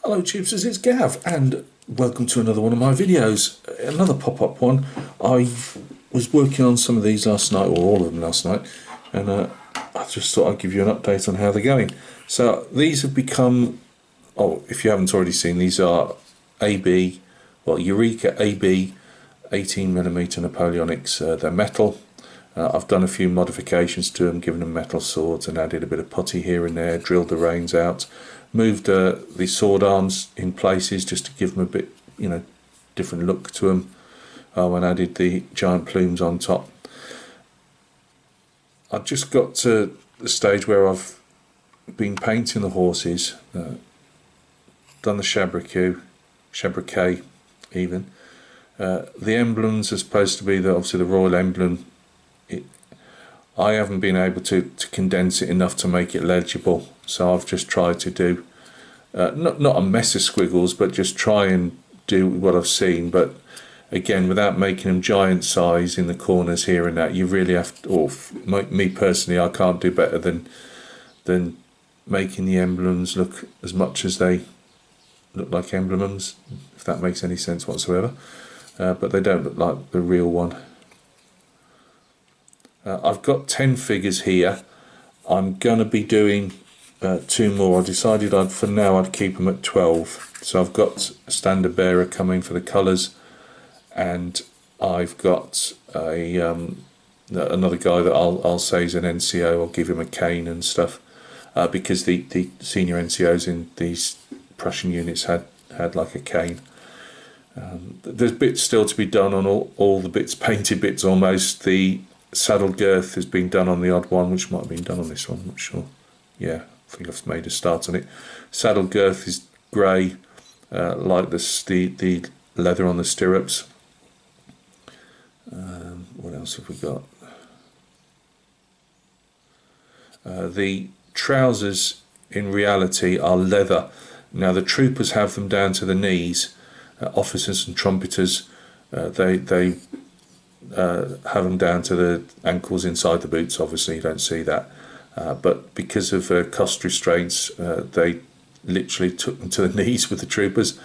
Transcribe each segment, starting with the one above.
Hello Tubesters, it's Gav and welcome to another one of my videos. Another pop-up one. I was working on some of these last night, or all of them last night, and I just thought I'd give you an update on how they're going. So these have become, if you haven't already seen, these are Eureka AB 18mm Napoleonics. They're metal. I've done a few modifications to them, given them metal swords and added a bit of putty here and there, drilled the reins out, moved the sword arms in places just to give them a bit, different look to them, and added the giant plumes on top. I've just got to the stage where I've been painting the horses, done the shabraque even. The emblems are supposed to be obviously the royal emblem. I haven't been able to condense it enough to make it legible, so I've just tried to do not a mess of squiggles, but just try and do what I've seen, but again without making them giant size in the corners here and that. You really have to, or me personally, I can't do better than making the emblems look as much as they look like emblems, if that makes any sense whatsoever, but they don't look like the real one. I've got 10 figures here. I'm going to be doing 2 more. I decided for now I'd keep them at 12. So I've got a standard bearer coming for the colours, and I've got another guy that I'll say is an NCO. I'll give him a cane and stuff, because the senior NCOs in these Prussian units had like a cane. There's bits still to be done on all the bits, painted bits almost. The saddle girth has been done on the odd one, which might have been done on this one, I'm not sure. Yeah, I think I've made a start on it. Saddle girth is grey, like the leather on the stirrups. What else have we got? The trousers in reality are leather. Now the troopers have them down to the knees. Officers and trumpeters, they have them down to the ankles inside the boots. Obviously you don't see that, but because of cost restraints, they literally took them to the knees with the troopers.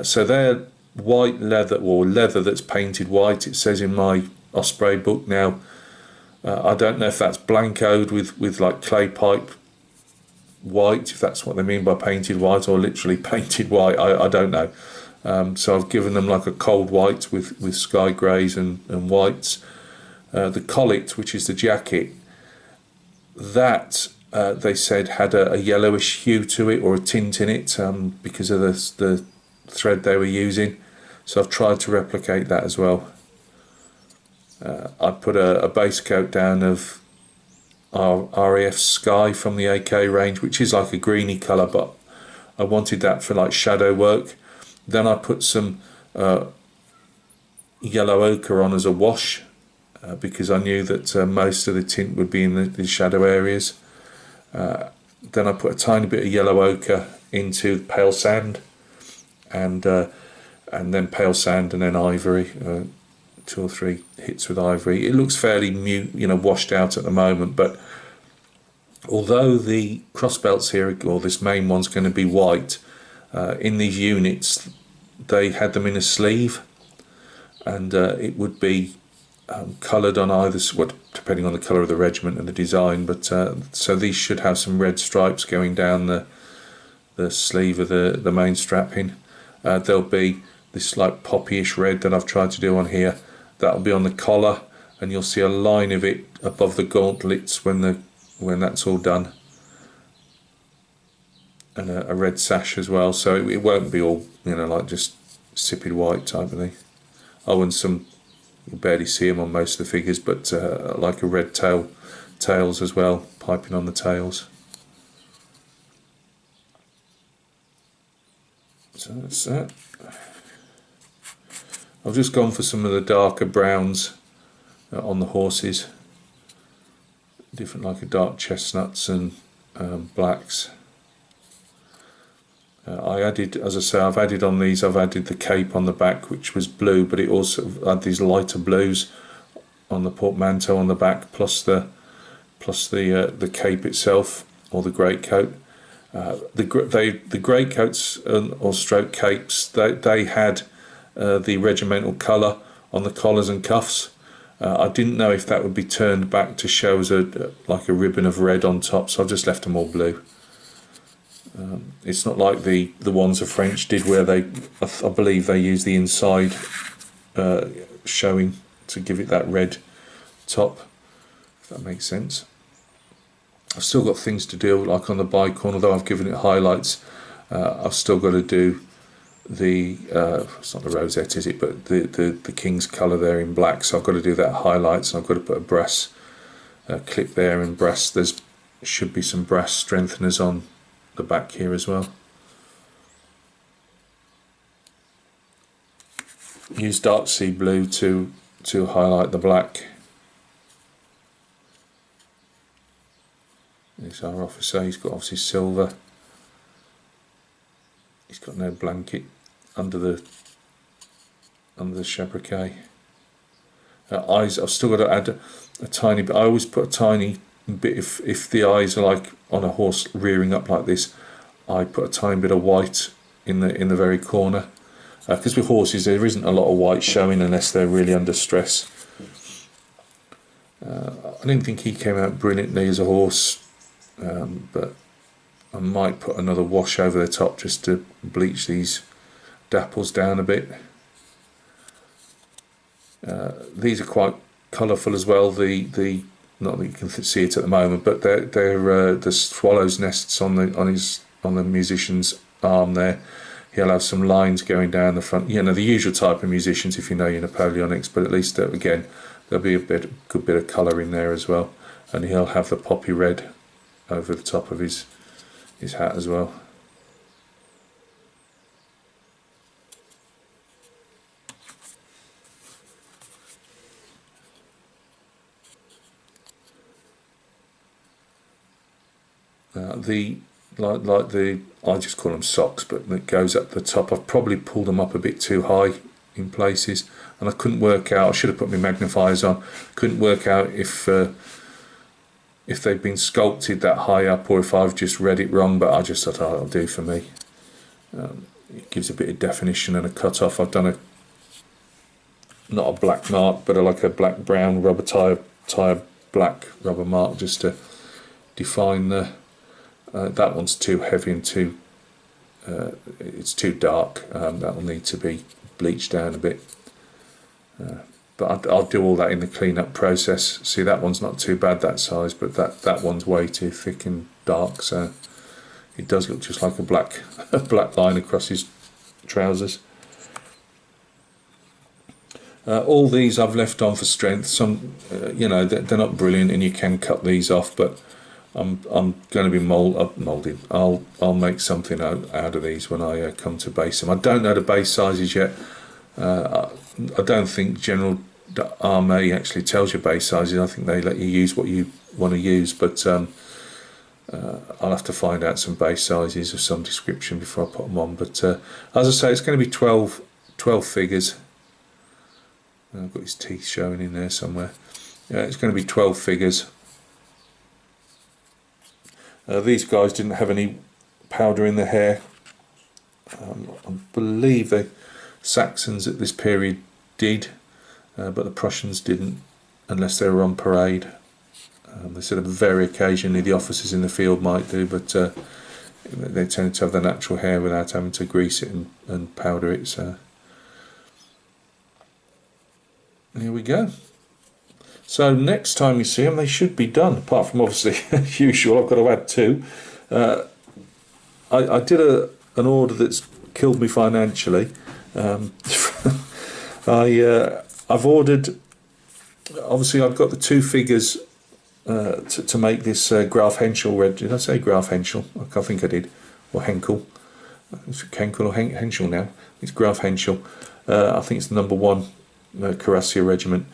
So they're white leather, or leather that's painted white, it says in my Osprey book. Now I don't know if that's blancoed with like clay pipe white, if that's what they mean by painted white, or literally painted white. I don't know. So I've given them like a cold white with sky greys and whites. The collet, which is the jacket, that they said had a yellowish hue to it, or a tint in it, because of the thread they were using. So I've tried to replicate that as well. I put a base coat down of RAF Sky from the AK range, which is like a greeny colour, but I wanted that for like shadow work. Then I put some yellow ochre on as a wash, because I knew that most of the tint would be in the shadow areas. Then I put a tiny bit of yellow ochre into pale sand, and then pale sand, and then ivory. 2 or 3 hits with ivory. It looks fairly washed out at the moment, but although the crossbelts here, or this main one's going to be white, in these units they had them in a sleeve, and it would be coloured on either, depending on the colour of the regiment and the design, but so these should have some red stripes going down the sleeve of the main strapping. There'll be this like poppyish red that I've tried to do on here. That'll be on the collar, and you'll see a line of it above the gauntlets when that's all done, and a red sash as well, so it won't be all like just sippy white type of thing. And some, you barely see them on most of the figures, but like a red tails as well, piping on the tails. So that's that. I've just gone for some of the darker browns on the horses, different like a dark chestnuts and blacks. I added, as I say, I've added on these, I've added the cape on the back, which was blue, but it also had these lighter blues on the portmanteau on the back, plus the cape itself, or the greatcoat. The greatcoats or stroke capes, they had the regimental colour on the collars and cuffs. I didn't know if that would be turned back to show as like a ribbon of red on top, so I've just left them all blue. It's not like the ones the French did, where I believe they used the inside showing to give it that red top, if that makes sense. I've still got things to do, like on the bicorn, although I've given it highlights. I've still got to do the it's not the rosette, is it, but the king's colour there in black, so I've got to do that highlights, and I've got to put a brass clip there, and brass, there's should be some brass strengtheners on the back here as well. Use dark sea blue to highlight the black. There's our officer, he's got obviously silver. He's got no blanket under the shabriquet. Eyes, I've still got to add a tiny bit. I always put a tiny bit, if the eyes are like on a horse rearing up like this, I put a tiny bit of white in the very corner, because with horses there isn't a lot of white showing unless they're really under stress. I didn't think he came out brilliantly as a horse, but I might put another wash over the top just to bleach these dapples down a bit. These are quite colourful as well. The not that you can see it at the moment, but they're the swallow's nests on the musician's arm there. He'll have some lines going down the front. You know, the usual type of musicians if you know your Napoleonics, but at least again there'll be a good bit of colour in there as well, and he'll have the poppy red over the top of his hat as well. I just call them socks, but it goes up the top. I've probably pulled them up a bit too high in places, and I couldn't work out. I should have put my magnifiers on. Couldn't work out if they've been sculpted that high up, or if I've just read it wrong. But I just thought, oh, it'll do for me. It gives a bit of definition and a cut off. I've done not a black mark, but like a black brown rubber tire black rubber mark, just to define the. That one's too heavy and it's too dark. That will need to be bleached down a bit. But I'll do all that in the clean-up process. See, that one's not too bad, that size, but that one's way too thick and dark, so it does look just like a black line across his trousers. All these I've left on for strength. Some, you know, they're not brilliant, and you can cut these off, but I'm going to be moulding. I'll make something out of these when I come to base them. I don't know the base sizes yet. I don't think General Armée actually tells you base sizes. I think they let you use what you want to use, but I'll have to find out some base sizes of some description before I put them on. But as I say, it's going to be 12 figures. I've got his teeth showing in there somewhere. Yeah, it's going to be 12 figures. These guys didn't have any powder in their hair. I believe the Saxons at this period did, but the Prussians didn't, unless they were on parade. They said very occasionally the officers in the field might do, but they tended to have the natural hair without having to grease it and powder it. So here we go. So next time you see them, they should be done, apart from obviously as usual I've got to add two. I did an order that's killed me financially. I've ordered, obviously I've got the two figures to make this Graf Henckel red. Did I say Graf Henckel? I think I did. Or Henckel. It's Henckel or Henschel now. It's Graf Henckel. I think it's the #1 Cuirassier Regiment.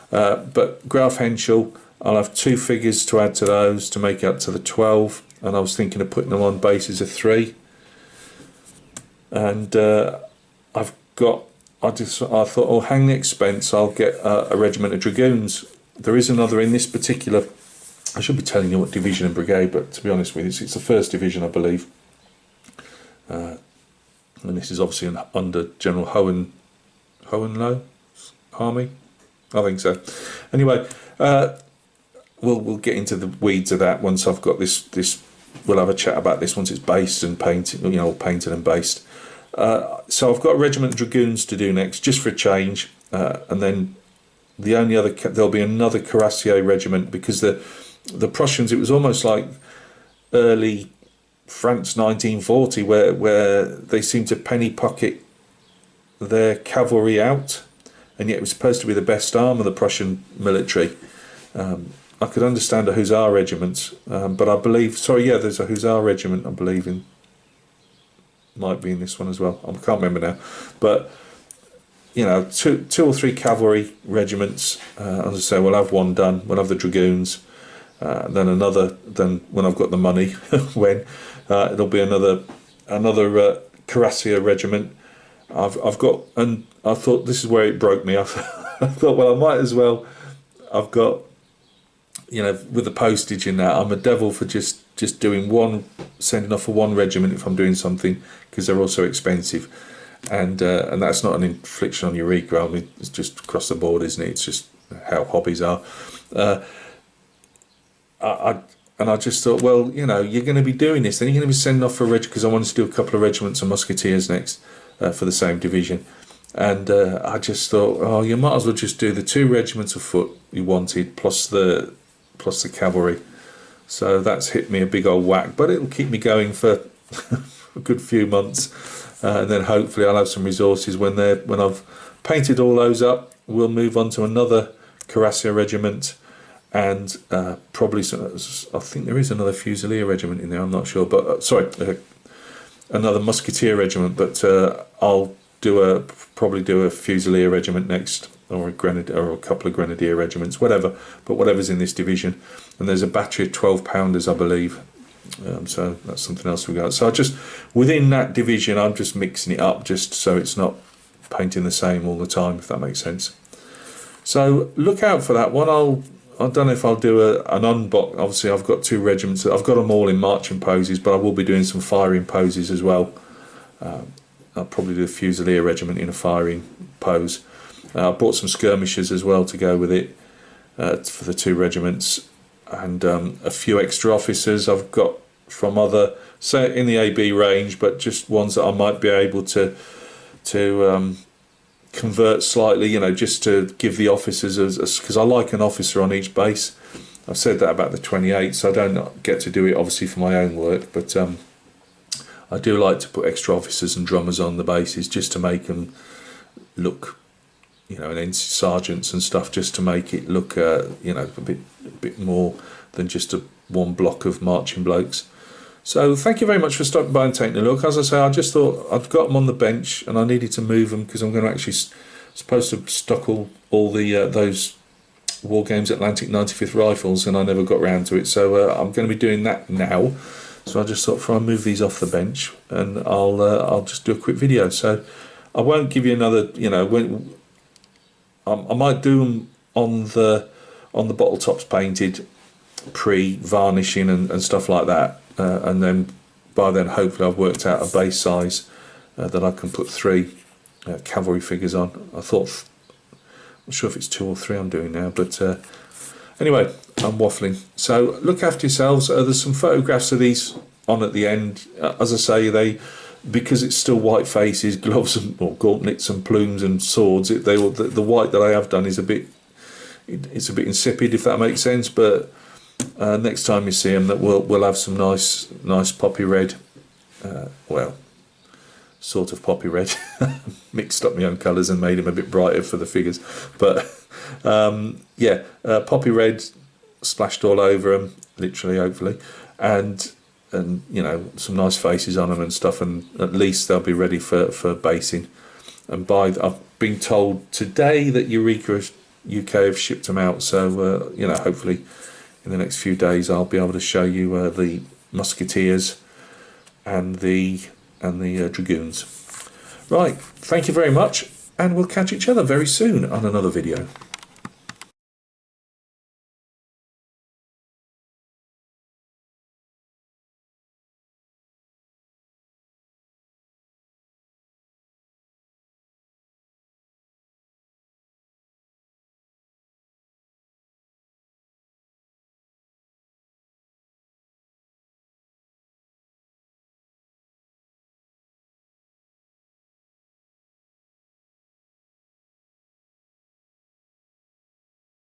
But Graf Henckel, I'll have two figures to add to those to make up to the 12, and I was thinking of putting them on bases of 3. And I thought, oh, hang the expense, I'll get a regiment of dragoons. There is another in this particular I should be telling you what division and brigade, but to be honest with you, it's the 1st Division, I believe. And this is obviously under General Hohenlohe's army, I think so. Anyway, we'll get into the weeds of that once I've got this. We'll have a chat about this once it's based and painted, painted and based. So I've got a regiment of dragoons to do next, just for a change, and then the only other there'll be another Cuirassier regiment, because the Prussians, it was almost like early France 1940, where they seemed to penny pocket their cavalry out, and yet it was supposed to be the best arm of the Prussian military. I could understand a Hussar regiment, but I believe, there's a Hussar regiment, I believe, might be in this one as well. I can't remember now, but two or three cavalry regiments. As I say, we'll have one done. We'll have the dragoons, then another. Then when I've got the money, there'll be another Cuirassier regiment. I've got, and I thought this is where it broke me. I thought, well, I might as well. I've got, with the postage in that, I'm a devil for just doing sending off for one regiment if I'm doing something, because they're also expensive, and that's not an infliction on Eureka. I mean, it's just across the board, isn't it? It's just how hobbies are. I just thought, well, you're going to be doing this, then you're going to be sending off for a regiment, because I wanted to do a couple of regiments of musketeers next for the same division. And I just thought, oh, you might as well just do the 2 regiments of foot you wanted, plus the cavalry. So that's hit me a big old whack, but it'll keep me going for a good few months, and then hopefully I'll have some resources when I've painted all those up. We'll move on to another Cuirassier regiment, and probably I think there is another Fusilier regiment in there. I'm not sure, but another Musketeer regiment. But I'll probably do a Fusilier regiment next, or a couple of Grenadier regiments, whatever. But whatever's in this division, and there's a battery of 12-pounders, I believe. So that's something else we got. So within that division, I'm just mixing it up, just so it's not painting the same all the time, if that makes sense. So look out for that one. I don't know if I'll do an unbox. Obviously, I've got 2 regiments. I've got them all in marching poses, but I will be doing some firing poses as well. I'll probably do a Fusilier regiment in a firing pose. I bought some skirmishers as well to go with it for the 2 regiments, and a few extra officers I've got from other, say in the AB range, but just ones that I might be able to convert slightly, just to give the officers, because I like an officer on each base. I've said that about the 28, so I don't get to do it obviously for my own work, but I do like to put extra officers and drummers on the bases, just to make them look, and then sergeants and stuff, just to make it look a bit more than just one block of marching blokes. So thank you very much for stopping by and taking a look. As I say, I just thought I've got them on the bench and I needed to move them, because I'm going to actually supposed to stock all the those War Games Atlantic 95th rifles, and I never got round to it. So I'm going to be doing that now. So I just thought, before I move these off the bench, and I'll just do a quick video. So I won't give you another, I might do them on the bottle tops painted, pre-varnishing and stuff like that, and then by then hopefully I've worked out a base size that I can put 3 cavalry figures on. I'm not sure if it's 2 or 3 I'm doing now, but anyway, I'm waffling. So look after yourselves. There's some photographs of these on at the end. As I say, because it's still white faces, gloves, or gauntlets and plumes and swords, the white that I have done is a bit insipid, if that makes sense. But next time you see them, that we'll have some nice poppy red, sort of poppy red, mixed up my own colours and made them a bit brighter for the figures. But poppy red splashed all over them, literally, hopefully, and some nice faces on them and stuff, and at least they'll be ready for basing. And I've been told today that Eureka UK have shipped them out, so hopefully in the next few days I'll be able to show you the musketeers and the dragoons. Right, thank you very much, and we'll catch each other very soon on another video.